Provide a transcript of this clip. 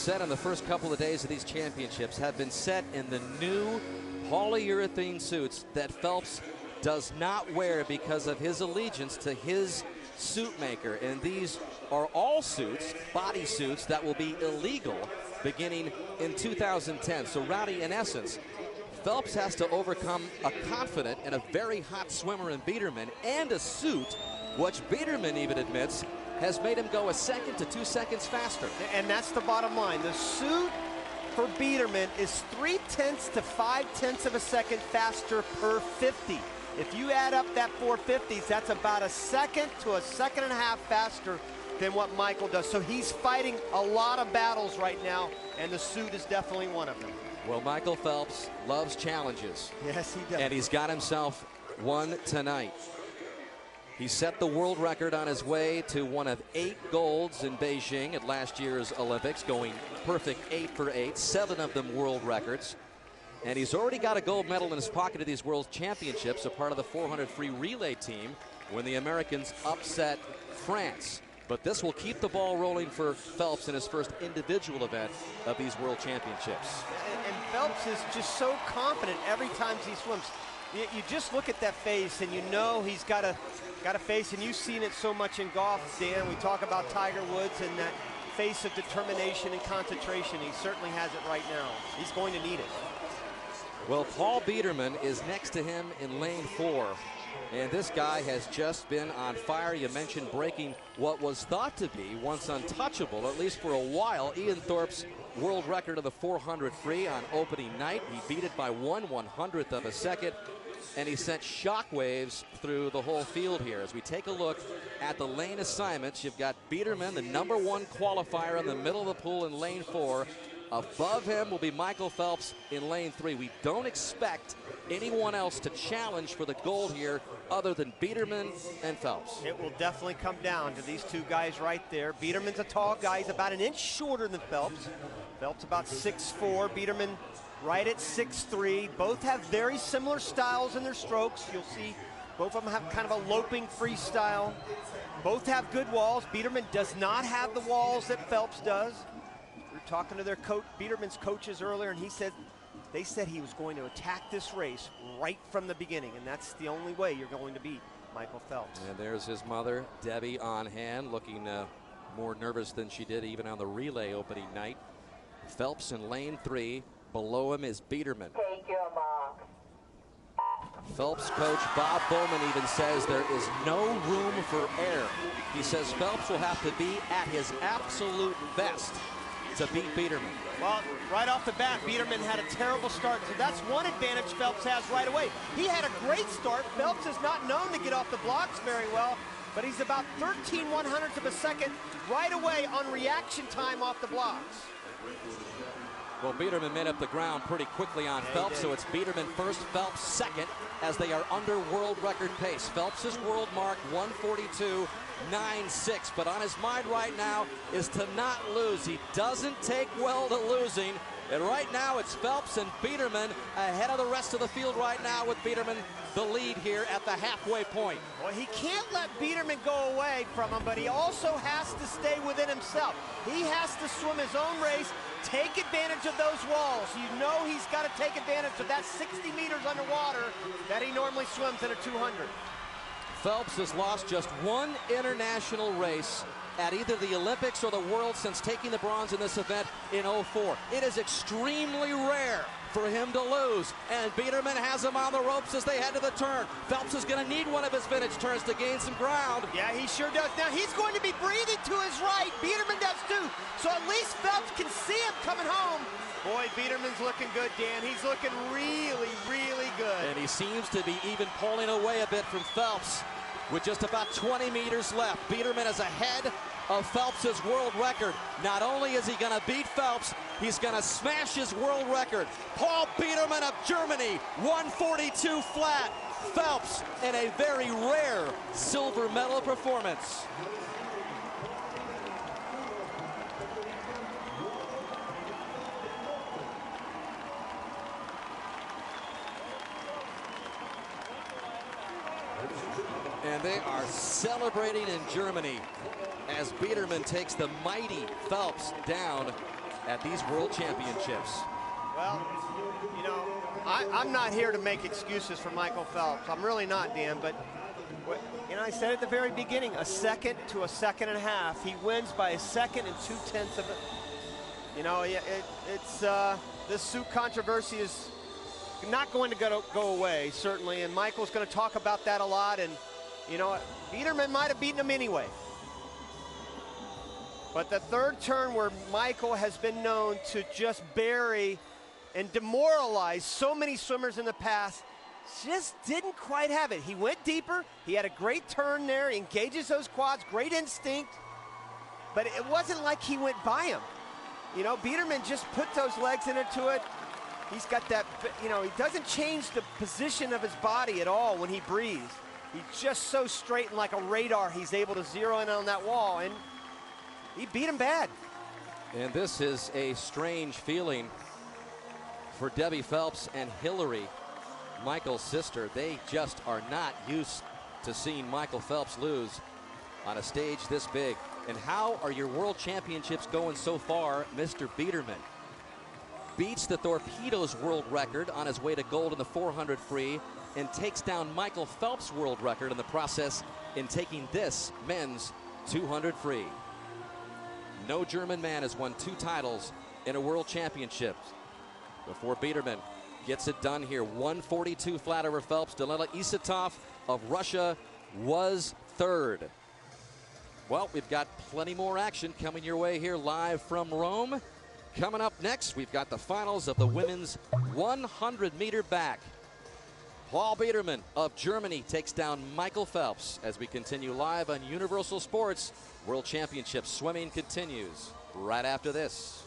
set in the first couple of days of these championships have been set in the new polyurethane suits that Phelps does not wear because of his allegiance to his suit maker. And these are all suits, body suits, that will be illegal beginning in 2010. So, Rowdy, in essence, Phelps has to overcome a confident and a very hot swimmer in Biederman and a suit, which Biederman even admits has made him go 1 second to 2 seconds faster. And that's the bottom line. The suit for Biederman is 0.3 to 0.5 of a second faster per 50. If you add up that 450s, that's about 1 second to 1.5 seconds faster than what Michael does. So he's fighting a lot of battles right now, and the suit is definitely one of them. Well, Michael Phelps loves challenges. Yes, he does. And he's got himself one tonight. He set the world record on his way to one of 8 golds in Beijing at last year's Olympics, going perfect 8 for 8, 7 of them world records. And he's already got a gold medal in his pocket at these World Championships, a part of the 400 free relay team when the Americans upset France. But this will keep the ball rolling for Phelps in his first individual event of these World Championships. And Phelps is just so confident every time he swims. You just look at that face and you know he's got a face, and you've seen it so much in golf, Dan. We talk about Tiger Woods and that face of determination and concentration. He certainly has it right now. He's going to need it. Well, Paul Biederman is next to him in lane 4. And this guy has just been on fire. You mentioned breaking what was thought to be once untouchable, at least for a while, Ian Thorpe's world record of the 400 free on opening night. He beat it by 1/100th of a second, and he sent shockwaves through the whole field here. As we take a look at the lane assignments, you've got Biederman, the #1 qualifier in the middle of the pool in lane 4. Above him will be Michael Phelps in lane 3. We don't expect anyone else to challenge for the gold here other than Biederman and Phelps. It will definitely come down to these two guys right there. Biederman's a tall guy. He's about 1 inch shorter than Phelps. Phelps about 6'4". Biederman right at 6'3". Both have very similar styles in their strokes. You'll see both of them have kind of a loping freestyle. Both have good walls. Biederman does not have the walls that Phelps does. Talking to their coach, Biederman's coaches earlier, and they said he was going to attack this race right from the beginning, and that's the only way you're going to beat Michael Phelps. And there's his mother, Debbie, on hand, looking more nervous than she did even on the relay opening night. Phelps in lane 3. Below him is Biederman. Take your mark. Phelps coach Bob Bowman even says there is no room for error. He says Phelps will have to be at his absolute best to beat Biederman. Well, right off the bat, Biederman had a terrible start, so that's one advantage Phelps has right away. He had a great start. Phelps is not known to get off the blocks very well, but he's about 13/100ths of a second right away on reaction time off the blocks. Well, Biederman made up the ground pretty quickly on Phelps, so it's Biederman first, Phelps second, as they are under world record pace. Phelps' world mark 1:42.96, but on his mind right now is to not lose. He doesn't take well to losing, and right now it's Phelps and Biederman ahead of the rest of the field right now, with Biederman the lead here at the halfway point. Well, he can't let Biederman go away from him, but he also has to stay within himself. He has to swim his own race, take advantage of those walls. You know he's got to take advantage of that 60 meters underwater that he normally swims in a 200. Phelps has lost just one international race at either the Olympics or the World since taking the bronze in this event in '04. It is extremely rare for him to lose, and Biederman has him on the ropes as they head to the turn. Phelps is going to need one of his vintage turns to gain some ground. Yeah, he sure does. Now, he's going to be breathing to his right. Biederman does too, so at least Phelps can see him coming home. Boy, Biederman's looking good, Dan. He's looking really, really good. And he seems to be even pulling away a bit from Phelps with just about 20 meters left. Biederman is ahead of Phelps' world record. Not only is he going to beat Phelps, he's going to smash his world record. Paul Biederman of Germany, 1:42 flat. Phelps in a very rare silver medal performance. And they are celebrating in Germany as Biederman takes the mighty Phelps down at these World Championships. Well, you know, I'm not here to make excuses for Michael Phelps. I'm really not, Dan, but you know, I said at the very beginning, a second to a second and a half. He wins by a second and 2/10 of it. You know, this suit controversy is not going to go away, certainly, and Michael's going to talk about that a lot, and you know, Biederman might have beaten him anyway. But the third turn where Michael has been known to just bury and demoralize so many swimmers in the past, just didn't quite have it. He went deeper, he had a great turn there, engages those quads, great instinct, but it wasn't like he went by him. You know, Biederman just put those legs into it. He's got that, you know, he doesn't change the position of his body at all when he breathes. He's just so straight and like a radar, he's able to zero in on that wall, and he beat him bad. And this is a strange feeling for Debbie Phelps and Hillary, Michael's sister. They just are not used to seeing Michael Phelps lose on a stage this big. And how are your World Championships going so far, Mr. Biederman? Beats the Torpedoes world record on his way to gold in the 400 free and takes down Michael Phelps' world record in the process in taking this men's 200 free. No German man has won 2 titles in a World Championships before Biederman gets it done here. 142 flat over Phelps. Dalila Isatov of Russia was third. Well, we've got plenty more action coming your way here live from Rome. Coming up next, we've got the finals of the women's 100-meter back. Paul Biederman of Germany takes down Michael Phelps as we continue live on Universal Sports. World Championship swimming continues right after this.